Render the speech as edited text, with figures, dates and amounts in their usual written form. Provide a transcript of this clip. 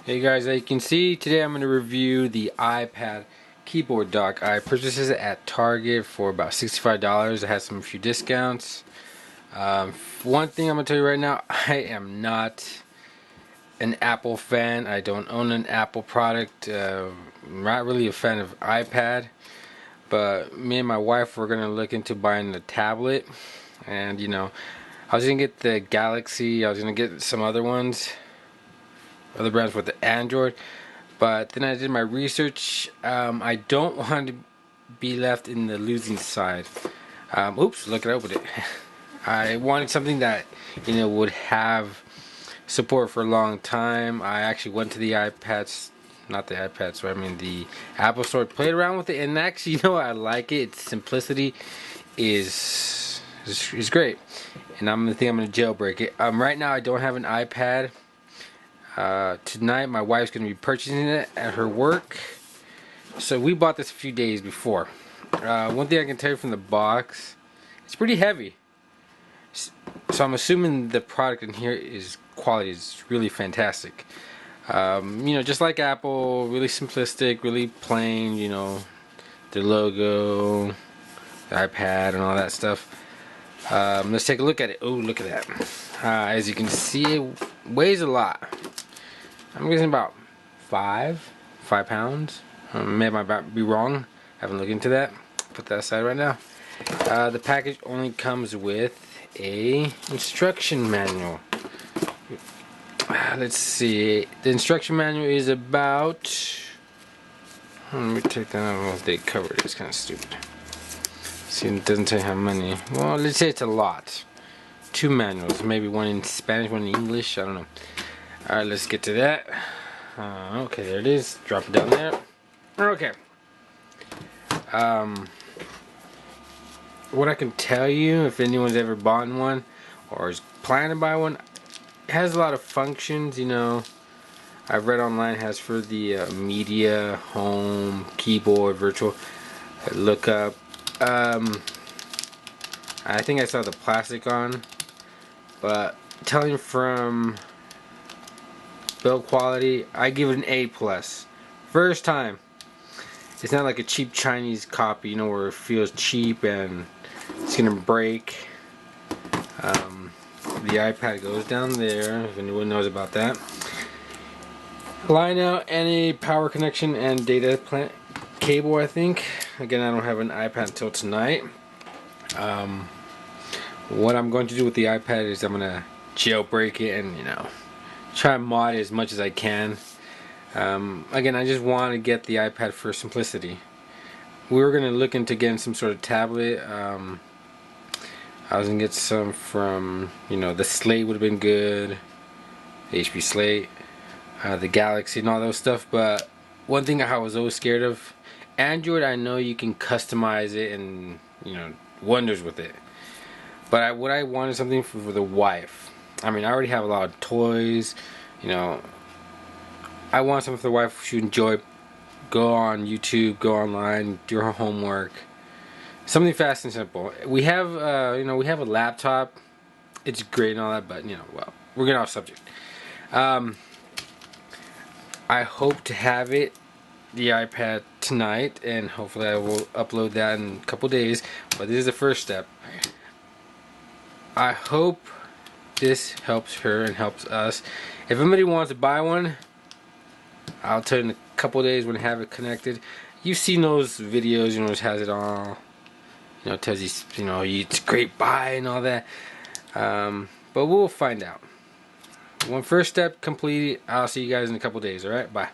Hey guys, as you can see, today I'm going to review the iPad keyboard dock. I purchased this at Target for about $65. It has some few discounts. One thing I'm going to tell you right now, I am not an Apple fan. I don't own an Apple product. I'm not really a fan of iPad. But me and my wife were going to look into buying the tablet. And I was going to get the Galaxy. I was going to get some other other brands with the Android, but then I did my research. I don't want to be left in the losing side. Oops, look it up with it. I wanted something that would have support for a long time. I actually went to the iPads, not the iPads, so I mean the Apple Store, played around with it, and actually, I like it. Its simplicity is great, and I'm gonna jailbreak it. Right now I don't have an iPad. Tonight my wife's going to be purchasing it at her work, so we bought this a few days before. One thing I can tell you from the box, it's pretty heavy, so I'm assuming the product in here quality is really fantastic. Just like Apple, really simplistic, really plain, the logo, the iPad and all that stuff. Let's take a look at it. Oh, look at that. As you can see, it weighs a lot. I'm guessing about 5 pounds. Maybe I might be wrong. I haven't looked into that. Put that aside right now. The package only comes with a instruction manual. Let's see. The instruction manual is about. Let me take that out. I don't know if they covered it. It's kind of stupid. See, it doesn't tell you how many. Well, let's say it's a lot. 2 manuals. Maybe one in Spanish, one in English. I don't know. Alright, let's get to that. Okay, there it is. Drop it down there. Okay. What I can tell you, if anyone's ever bought one or is planning to buy one, it has a lot of functions. I've read online it has for the media, home, keyboard, virtual, lookup. I think I saw the plastic on, but telling from build quality, I give it an A+. First time. It's not like a cheap Chinese copy, where it feels cheap and it's gonna break. The iPad goes down there, if anyone knows about that. Line out any power connection and data plant cable, I think. Again, I don't have an iPad until tonight. What I'm going to do with the iPad is I'm gonna jailbreak it and try and mod it as much as I can. Again, I just want to get the iPad for simplicity. We were going to look into getting some sort of tablet. I was going to get some from, the Slate would have been good. HP Slate. The Galaxy and all those stuff. But one thing I was always scared of, Android, I know you can customize it and, wonders with it. But what I wanted something for the wife. I mean, I already have a lot of toys, I want something for the wife she would enjoy. Go on YouTube, go online, do her homework. Something fast and simple. We have, we have a laptop. It's great and all that, but well, we're getting off subject. I hope to have the iPad tonight, and hopefully I will upload that in a couple days. But this is the first step. I hope this helps her and helps us. If anybody wants to buy one, I'll tell you in a couple days when I have it connected. You've seen those videos, it has it all. It tells you, it's a great buy and all that. But we'll find out. One first step completed. I'll see you guys in a couple days. Alright, bye.